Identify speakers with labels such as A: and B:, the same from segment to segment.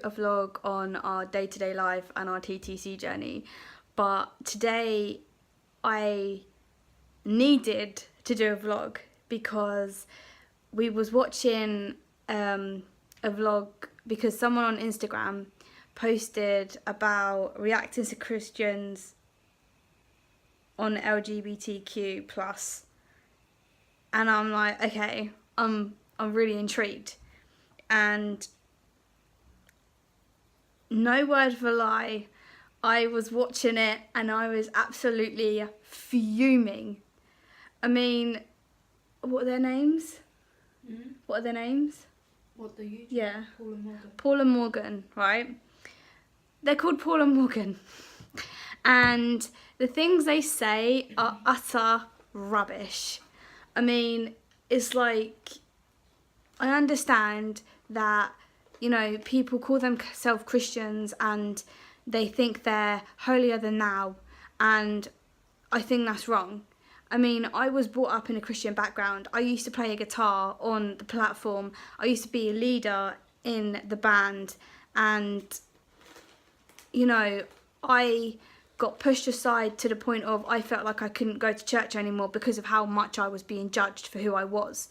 A: a vlog on our day-to-day life and our TTC journey, but today I needed to do a vlog because we was watching a vlog because someone on Instagram posted about reacting to Christians on LGBTQ plus, and I'm like, okay, I'm really intrigued. And no word of a lie, I was watching it and I was absolutely fuming. I mean, what are their names? What are their names?
B: What, the YouTube?
A: Yeah.
B: Paul and Morgan.
A: Paul and Morgan, right? They're called Paul and Morgan. And the things they say are utter rubbish. I mean, it's like, I understand that, you know, people call themselves Christians and they think they're holier than thou, and I think that's wrong. I mean, I was brought up in a Christian background. I used to play a guitar on the platform. I used to be a leader in the band, and, you know, I got pushed aside to the point of I felt like I couldn't go to church anymore because of how much I was being judged for who I was.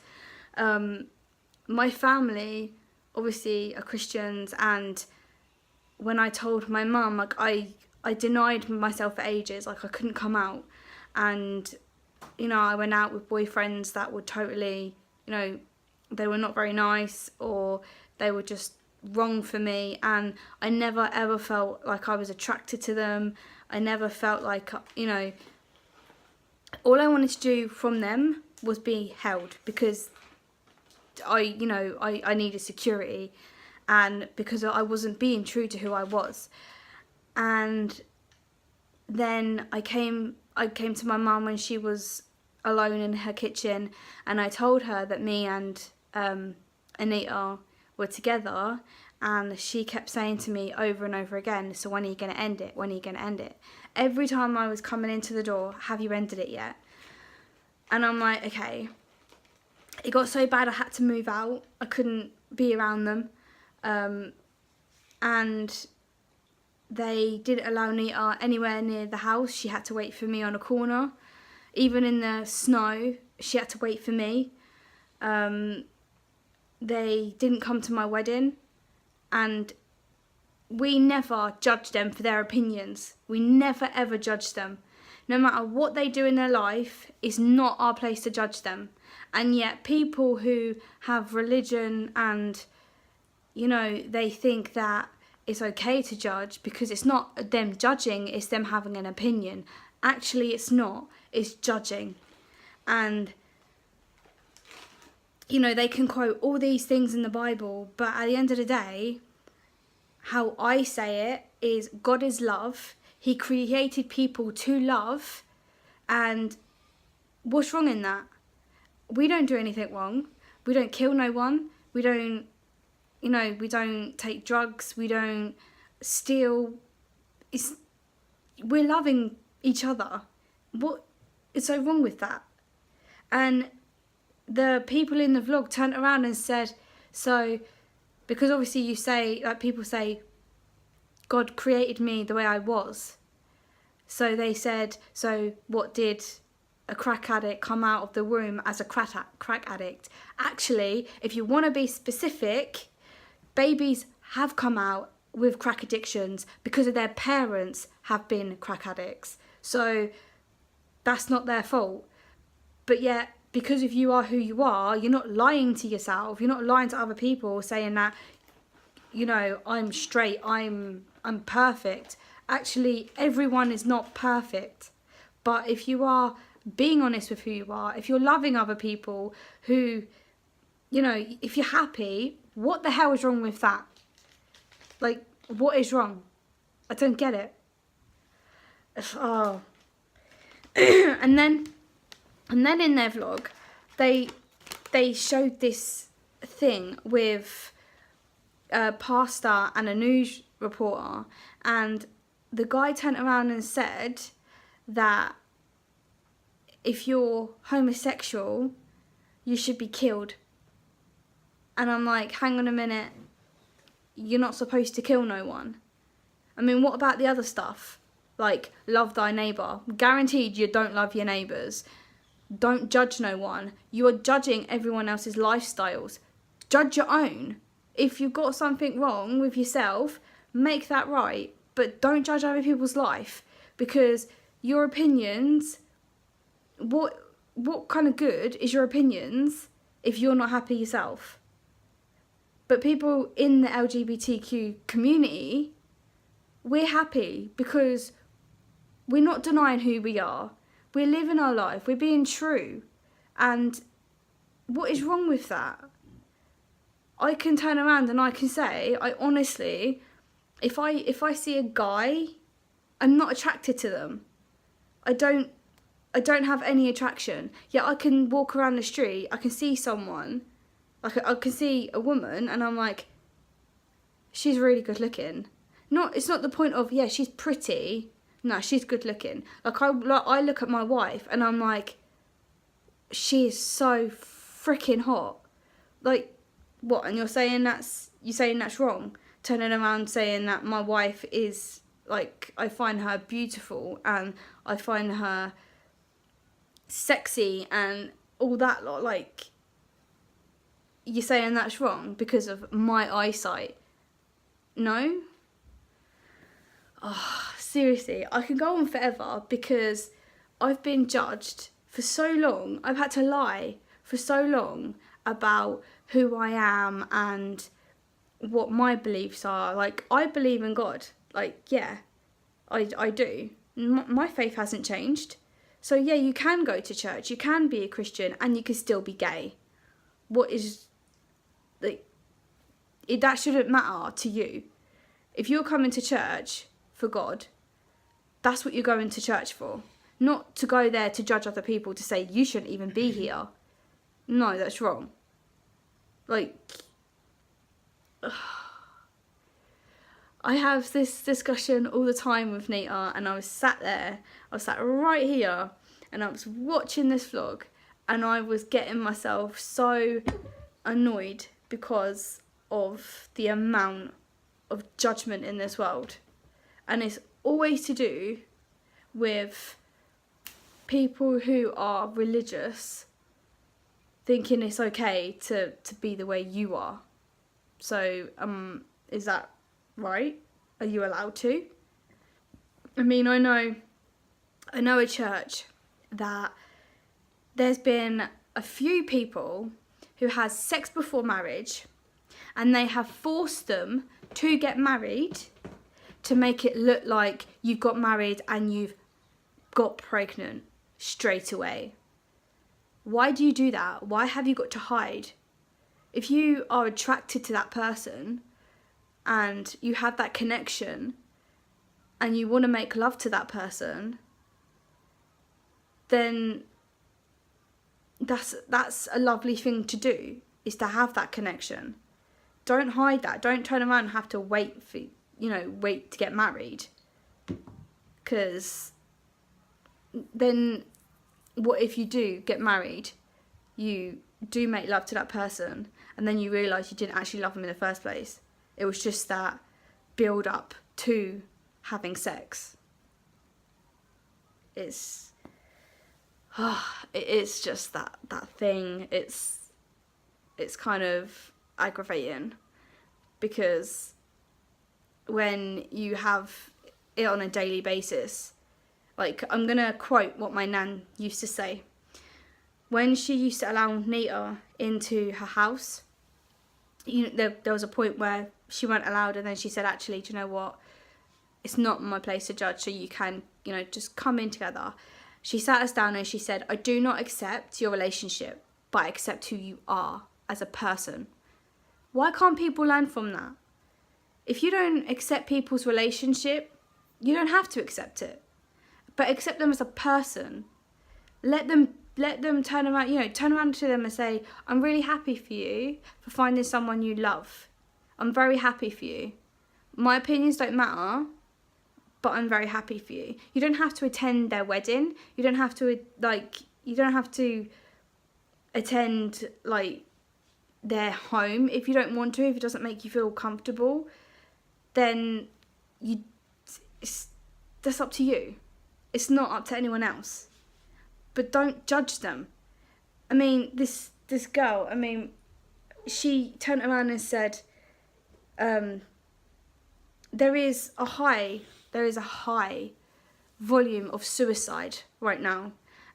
A: My family obviously are Christians, and when I told my mum, like, I denied myself for ages, like I couldn't come out, and, you know, I went out with boyfriends that were totally, you know, they were not very nice, or they were just wrong for me, and I never ever felt like I was attracted to them. I never felt like, you know, all I wanted to do from them was be held, because I needed security, and because I wasn't being true to who I was. And then I came to my mum when she was alone in her kitchen, and I told her that me and Anita were together, and she kept saying to me over and over again, so when are you going to end it? When are you going to end it? Every time I was coming into the door, have you ended it yet? And I'm like, okay. It got so bad I had to move out. I couldn't be around them. And they didn't allow Anita anywhere near the house. She had to wait for me on a corner. Even in the snow, she had to wait for me. They didn't come to my wedding, and we never judged them for their opinions. We never ever judged them. No matter what they do in their life, it's not our place to judge them. And yet people who have religion and, you know, they think that it's okay to judge because it's not them judging, it's them having an opinion. Actually, it's not. It's judging. And, you know, they can quote all these things in the Bible, but at the end of the day, how I say it is God is love. He created people to love, and what's wrong in that? We don't do anything wrong. We don't kill no one. We don't, you know, we don't take drugs. We don't steal. We're loving each other. What is so wrong with that? And the people in the vlog turned around and said, so, because obviously you say, like, people say, God created me the way I was. So they said, so what, did a crack addict come out of the womb as a crack addict? Actually, if you want to be specific, babies have come out with crack addictions because of their parents have been crack addicts. So that's not their fault. But yet, because if you are who you are, you're not lying to yourself. You're not lying to other people saying that, you know, I'm straight, I'm perfect. Actually, everyone is not perfect. But if you are being honest with who you are, if you're loving other people who, you know, if you're happy, what the hell is wrong with that? Like, what is wrong? I don't get it. Oh. and then in their vlog, they showed this thing with a pastor and a news reporter, and the guy turned around and said that if you're homosexual, you should be killed. And I'm like, hang on a minute. you're not supposed to kill no one. I mean, what about the other stuff? Like, love thy neighbour. Guaranteed you don't love your neighbours. Don't judge no one. You are judging everyone else's lifestyles. Judge your own. If you've got something wrong with yourself, make that right. But don't judge other people's life, because your opinions, what kind of good is your opinions if you're not happy yourself? But people in the LGBTQ community, we're happy because we're not denying who we are. We're living our life. We're being true. And what is wrong with that? I can turn around and I can say, I honestly, if I see a guy, I'm not attracted to them. I don't have any attraction. Yet I can walk around the street, I can see someone, I can see a woman, and I'm like, she's really good looking. It's not the point of, yeah, she's pretty. No, she's good looking. I look at my wife and I'm like, she is so freaking hot. Like, what? And you're saying that's wrong? Turning around saying that my wife is, like, I find her beautiful and I find her sexy and all that lot. Like, you're saying that's wrong because of my eyesight? No? Oh, seriously, I can go on forever because I've been judged for so long. I've had to lie for so long about who I am and what my beliefs are. Like, I believe in God. Like, yeah, I do. My faith hasn't changed. So, yeah, you can go to church, you can be a Christian, and you can still be gay. That shouldn't matter to you. If you're coming to church for God, that's what you're going to church for. Not to go there to judge other people, to say you shouldn't even be here. No, that's wrong. Like, I have this discussion all the time with Nita, and I was sat right here, and I was watching this vlog, and I was getting myself so annoyed because of the amount of judgment in this world. And it's always to do with people who are religious thinking it's okay to be the way you are. So, is that right? Are you allowed to? I mean, I know a church that there's been a few people who has sex before marriage, and they have forced them to get married to make it look like you've got married and you've got pregnant straight away. Why do you do that? Why have you got to hide? If you are attracted to that person and you have that connection and you want to make love to that person, then that's a lovely thing to do, is to have that connection. Don't hide that. Don't turn around and have to wait to get married. Because then what if you do get married, you do make love to that person, and then you realise you didn't actually love them in the first place? It was just that build up to having sex. It's just that thing. It's kind of aggravating, because when you have it on a daily basis, like, I'm gonna quote what my nan used to say. When she used to allow Nita into her house, there was a point where she weren't allowed, and then she said, actually, do you know what? It's not my place to judge, so you can, just come in together. She sat us down and she said, I do not accept your relationship, but I accept who you are as a person. Why can't people learn from that? If you don't accept people's relationship, you don't have to accept it. But accept them as a person. Let them turn around to them and say, I'm really happy for you for finding someone you love. I'm very happy for you. My opinions don't matter, but I'm very happy for you. You don't have to attend their wedding. You don't have to attend, their home. If you don't want to, if it doesn't make you feel comfortable, then that's up to you. It's not up to anyone else. But don't judge them. I mean, this girl, I mean, she turned around and said, there is a high volume of suicide right now,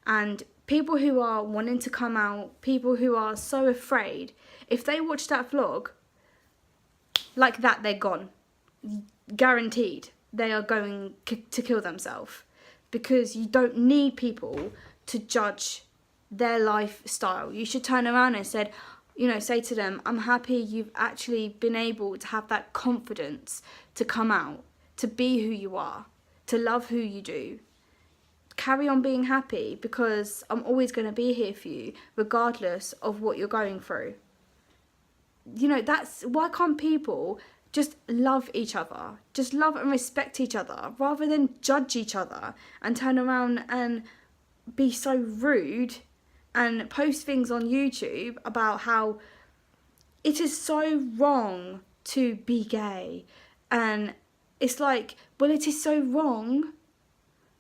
A: and people who are wanting to come out, people who are so afraid, if they watch that vlog like that, they're gone. Guaranteed they are going to kill themselves, because you don't need people to judge their lifestyle. You should turn around and say to them, I'm happy you've actually been able to have that confidence to come out, to be who you are, to love who you do. Carry on being happy, because I'm always going to be here for you regardless of what you're going through. That's why can't people just love each other, just love and respect each other, rather than judge each other and turn around and be so rude and post things on YouTube about how it is so wrong to be gay. And it's like, well, it is so wrong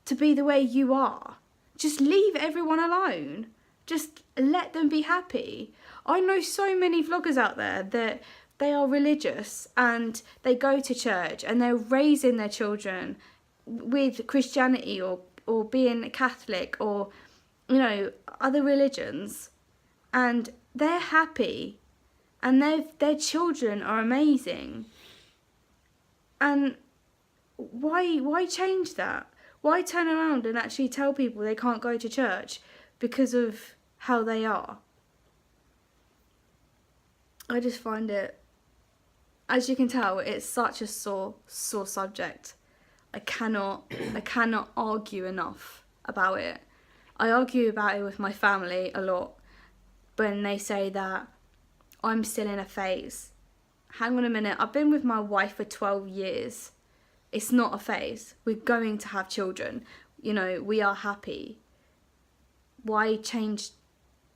A: to be the way you are. Just leave everyone alone. Just let them be happy. I know so many vloggers out there that they are religious and they go to church and they're raising their children with Christianity or being Catholic or, other religions, and they're happy and their children are amazing. And why change that? Why turn around and actually tell people they can't go to church because of how they are? I just find it, as you can tell, it's such a sore subject. I cannot argue enough about it. I argue about it with my family a lot when they say that I'm still in a phase. Hang on a minute, I've been with my wife for 12 years. It's not a phase. We're going to have children. We are happy. Why change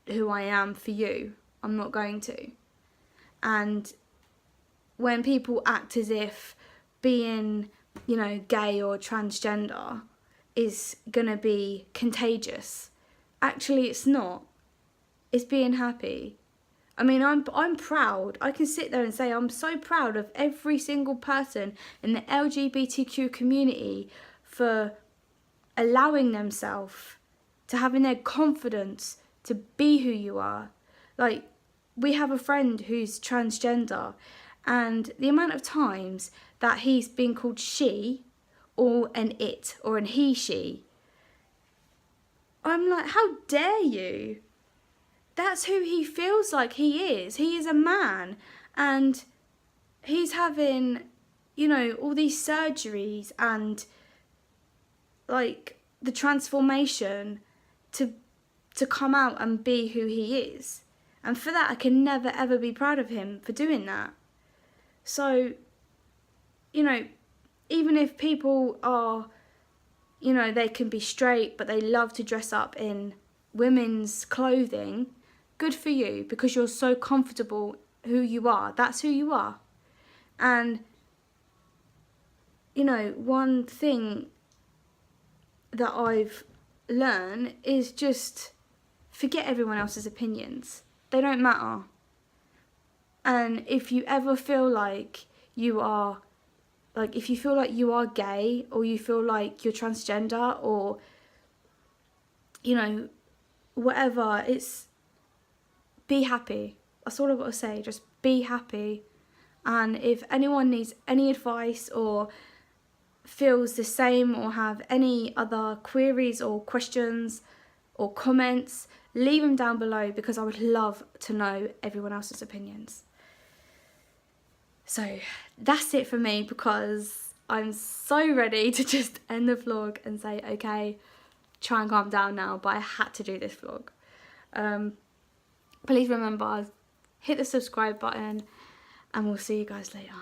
A: who I am for you? I'm not going to. And when people act as if being, gay or transgender is gonna be contagious, actually it's not. It's being happy. I mean, I'm proud. I can sit there and say I'm so proud of every single person in the LGBTQ community for allowing themselves to having their confidence to be who you are. Like, we have a friend who's transgender, and the amount of times that he's been called she or an it or an he, she, I'm like, how dare you? That's who he feels like he is. He is a man, and he's having, all these surgeries and like the transformation to come out and be who he is. And for that, I can never ever be proud of him for doing that. So, even if people are, they can be straight, but they love to dress up in women's clothing, good for you, because you're so comfortable who you are. That's who you are. And, one thing that I've learned is just forget everyone else's opinions. They don't matter. And if you ever feel like you are, if you feel like you are gay, or you feel like you're transgender, or, whatever, be happy. That's all I've got to say. Just be happy. And if anyone needs any advice or feels the same or have any other queries or questions or comments, leave them down below, because I would love to know everyone else's opinions. So that's it for me, because I'm so ready to just end the vlog and say, okay, try and calm down now, but I had to do this vlog. Please remember, hit the subscribe button, and we'll see you guys later.